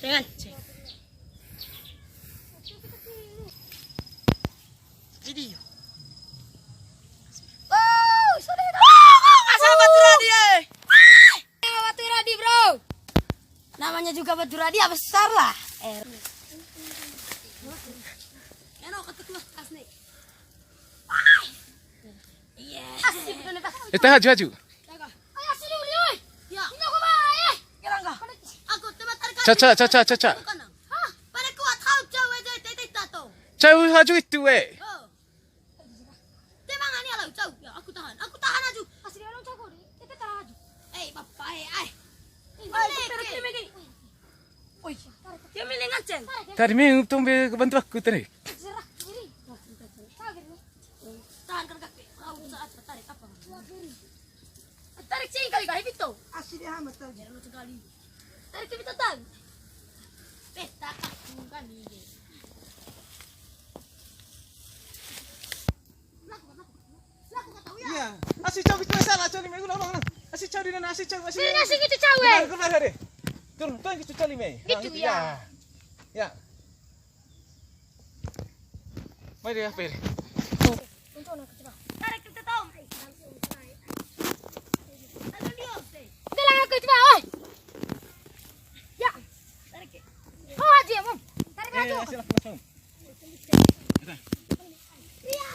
Dengan video. Oh, sorry. Asal batu radi Batu radi, bro. Namanya juga batu radi, besar lah. Enak ketua kasne. Iya. Asik betul nih, Pak. Haju. Ayo sini oi. Ya. Ini aku bae. Gelang ka. Aku teman tarik. Caca. Hah? Pada kuat kau jauh aja titik tato. Jauh haju itu we. Oh. Temangan ya lo jauh. Ya aku tahan aju. Asli orang jago nih. Kita tahan aju. Papa Oi. Dia milih ngaceng. Tadi ming tumbe bantu aku tadi. Serah kiri. Tahan kan kaki. Kau saat tarik apa? Tarik sih kali itu. Asli amat tadi. Jangan sekali. Tarik ke kita tan. Peta kaku kan ini. Laku kata ya. Iya. Asih caw itu salah caw lima ulang. Asih caw di nasi caw asih. Sini ngasih gitu cewek. Keluar hari. Turun gitu caw lima. Gitu ya. Ya. Mari ya, Per. Tarik kita tahu. Kita lang aku coba, oi. Ya. Tarik. Oh, aja, Mom. Tarik lagi. Asih langsung. Iya,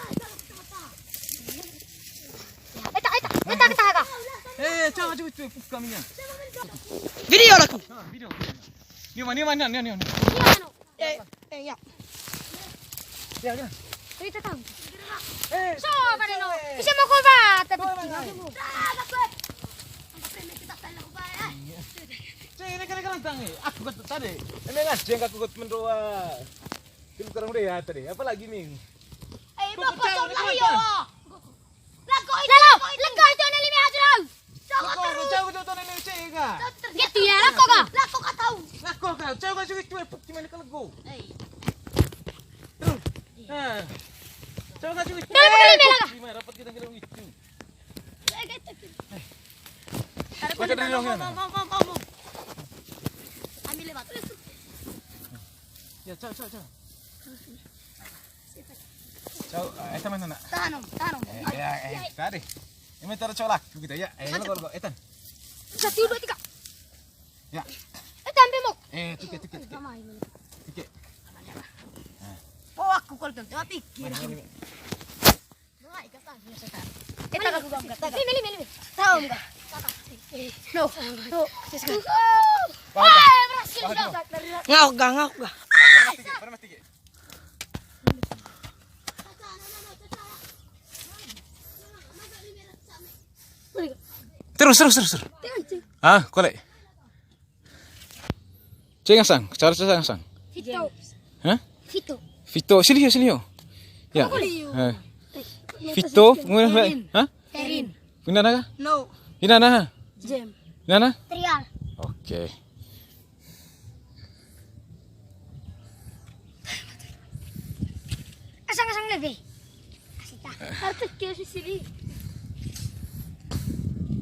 Eta ka. Caw haju itu kaminya. Video laku. Video. Ni mana. Iya, no. Ya. Ya. Kita tahu. So, Pada no. Bisa mau ko ba? Tapi. Ini kan tang. Aku kan tadi. Ini ngajeng aku ikut mendoa. Tim kurang udah ya tadi. Apa lagi nih? Bapak jom lah yo. Lego itu ana limi hajrau. Jauh ini cega. Gitu ya, lako ka tahu. Lako ka. Jauh juga itu gimana kalau go. Jauh juga. Gimana dapat kita kira itu. Baca dari dong ya. Mau. Ambil lebat. Ya, jauh. Jauh, mana nak? Tahan. Tadi. Ini taruh colak begitu ya. Lo, etan. 1 2 3. Ya. Ambil mo. Tiket. Tiket. Oh, aku kalau tuh pikir. Kita ka gugam ka. Mili. Tahu enggak? No. Berhasil sudah. Ngau ga. Pada mati. Terus. Ah, kolek. Cengasang, cara cengasang. Fito. Hah? Fito. Vito, sini yo. Ya. Vito, hah? Terin. Pinana? No. Pinana? Jam. Pinana? Trial. Oke. Asang lebih. Asita. Harus ke sini.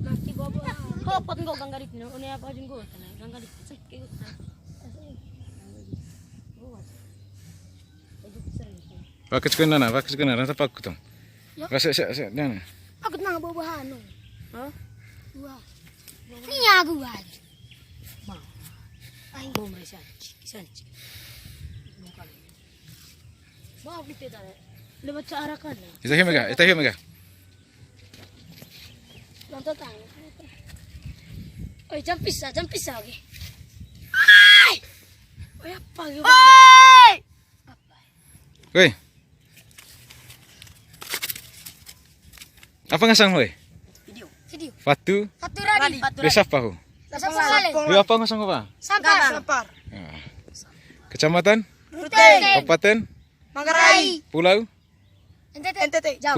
Mati bobo. Hopot ngo ganggarit no. Une apa jeng go tanah. Ganggarit sakit. Pakai kenana, apa aku tuh? Kasih, nana. Aku nang bobohan no. Hah? Wah. Ini aku aja. Ma. Ay, go mereka. Sanci. Mau kita dah. Lebat cara kan. Kita hiu mega. Nonton tang. Oi, jam pisah lagi. Ai! Oi, apa gitu? Oi! Apa? Woi. Apa ngasang woi? Video. Fatu. Satu radi. Desa Pahu. Dia apa ngasang apa? Sampar. Kecamatan? Ruteng. Kabupaten? Manggarai. Pulau? NTT. Jauh.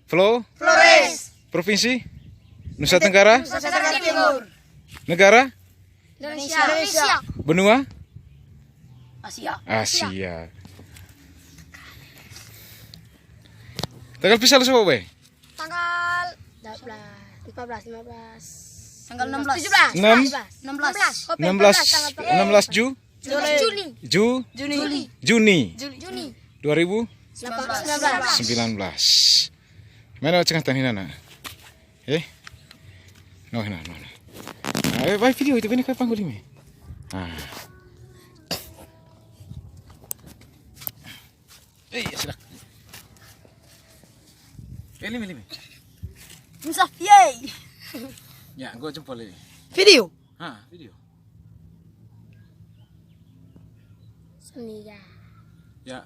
Pulau? Flores. Provinsi? Nusa Tenggara? Nusa Tenggara Timur. Negara? Indonesia. Benua? Asia. Tanggal pisah lu siapa, Bay? Tanggal 14, 15. Tanggal 16. 16 Juni 2019. Mana cengah tani nana? No. Vai video itu ini kapan guli me? Sudah. Limi. Musaf yey. Ya, gua jempol ini. Video. Video. Seni ya. Ya.